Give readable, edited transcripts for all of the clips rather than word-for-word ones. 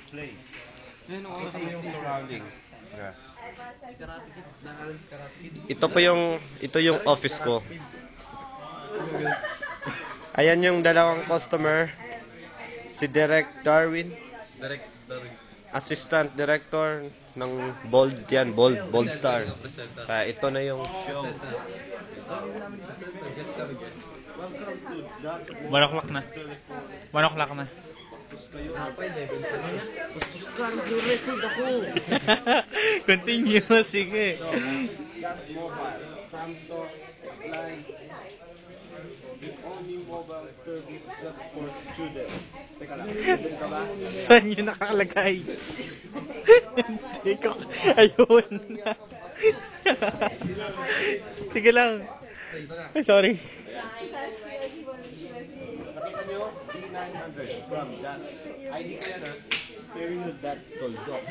display. Ito yung surroundings. Yeah. Ito yung office ko. Ayan yung dalawang customer. Si Direct Darwin. Assistant Director ng Bold yan, Bold Star. Kaya ito na yung show. 1 o'clock na. 1 o'clock na. Continue, sige. Mobile, Samsung, Line, the only mobile service just for students. Teka lang, student ka ba? Saan yun nakalagay? Hindi ko, ayun. Sige lang. Ay, sorry. Nakita nyo, D900 from that ID cleaner, period.toldok.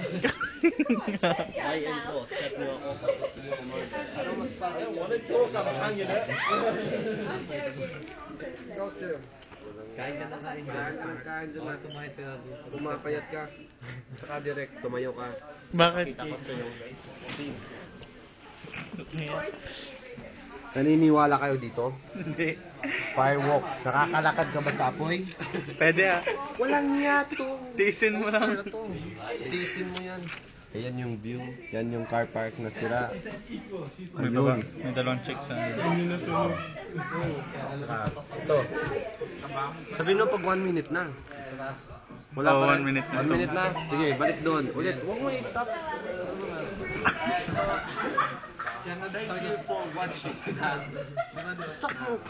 Buy and go, chat nyo ako pag gusto nyo umorder. Ano mas sa akin? Wallet ko, kapahan nyo na. Ikaw, sir. Kain ka na kain. Kain dyan na. Pumapayat ka. Saka direct, tumayo ka. Bakit? Kita ko sa yung naniniwala kayo dito? Hindi. Firewalk. Nakakalakad ka ba sa apoy? Pwede ah. Walang yato. Tiisin mo lang. Tiisin mo yan. Ayan yung view. Yan yung car park na sira. May dalawang chicks ah. Ito. Sabihin mo pag 1 minute na. Wala Oh, pa 1 minute na 1 to. minute na. Sige, balik doon. Ulit. Huwag mo i-stop. Thank you for watching. Stop mo.